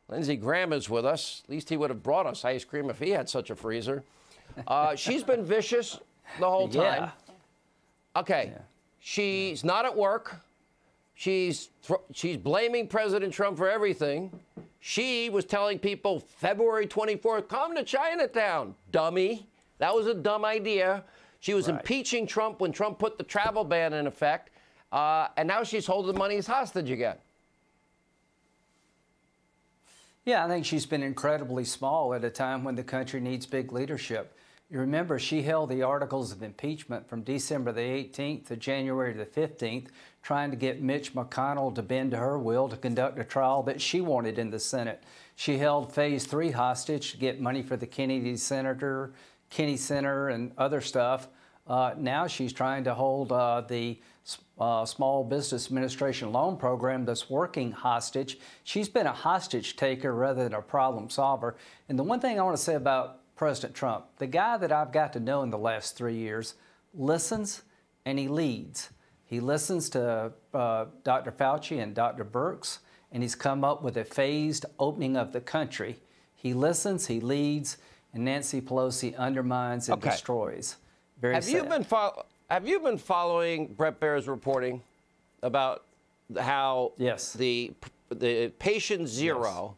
Lindsey Graham is with us. At least he would have brought us ice cream if he had such a freezer. She's been vicious the whole time. Yeah. Okay. Yeah. She's not at work. She's blaming President Trump for everything. She was telling people February 24th, come to Chinatown, dummy. That was a dumb idea. She was impeaching Trump when Trump put the travel ban in effect. And now she's holding the money as hostage again. Yeah, I think she's been incredibly small at a time when the country needs big leadership. You remember, she held the articles of impeachment from December the 18th to January the 15th, trying to get Mitch McConnell to bend to her will to conduct a trial that she wanted in the Senate. She held Phase 3 hostage to get money for the Kennedy Center and other stuff. Now she's trying to hold the Small Business Administration loan program that's working hostage. She's been a hostage taker rather than a problem solver. And the one thing I want to say about President Trump, the guy that I've got to know in the last 3 years, listens and he leads. He listens to Dr. Fauci and Dr. Birx, and he's come up with a phased opening of the country. He listens, he leads, and Nancy Pelosi undermines and destroys. Very sad. Have you been following Bret Baier's reporting about how the patient zero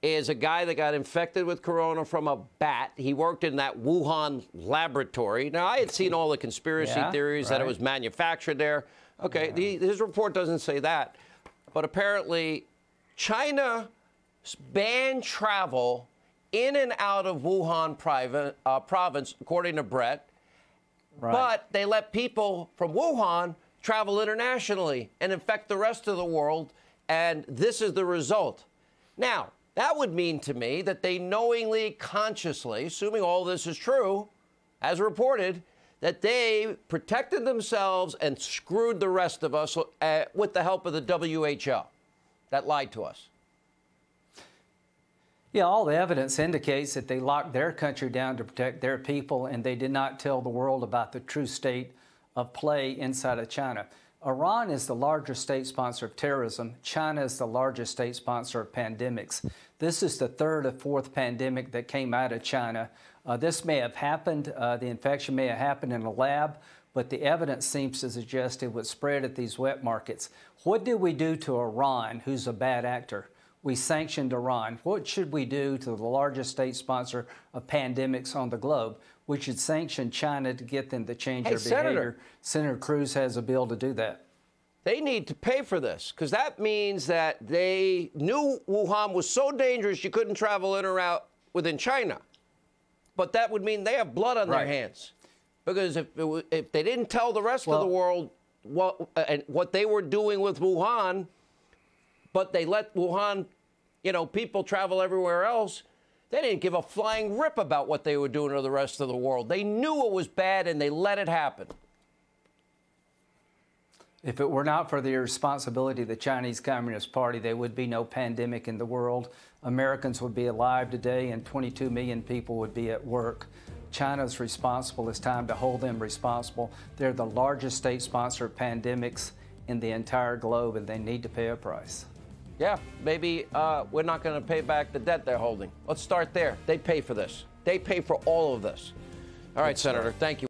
is a guy that got infected with corona from a bat? He worked in that Wuhan laboratory. Now, I had seen all the conspiracy theories that it was manufactured there. Okay, his report doesn't say that. But apparently, China banned travel in and out of Wuhan province, according to Bret. But they let people from Wuhan travel internationally and infect the rest of the world, and this is the result. Now, that would mean to me that they knowingly, consciously, assuming all this is true, as reported, that they protected themselves and screwed the rest of us with the help of the WHO that lied to us. Yeah, all the evidence indicates that they locked their country down to protect their people, and they did not tell the world about the true state of play inside of China. Iran is the largest state sponsor of terrorism. China is the largest state sponsor of pandemics. This is the third or fourth pandemic that came out of China. This may have happened, the infection may have happened in a lab, but the evidence seems to suggest it would spread at these wet markets. What did we do to Iran, who's a bad actor? We sanctioned Iran. What should we do to the largest state sponsor of pandemics on the globe? We should sanction China to get them to change their behavior. Senator Cruz has a bill to do that. They need to pay for this, because that means that they knew Wuhan was so dangerous you couldn't travel in or out within China. But that would mean they have blood on their hands. Because if they didn't tell the rest of the world what they were doing with Wuhan, but they let Wuhan, people travel everywhere else, they didn't give a flying rip about what they were doing to the rest of the world. They knew it was bad, and they let it happen. If it were not for the irresponsibility of the Chinese Communist Party, there would be no pandemic in the world. Americans would be alive today, and 22 million people would be at work. China's responsible. It's time to hold them responsible. They're the largest state sponsor of pandemics in the entire globe, and they need to pay a price. Yeah, maybe we're not going to pay back the debt they're holding. Let's start there. They pay for this. They pay for all of this. All right, Senator, thank you.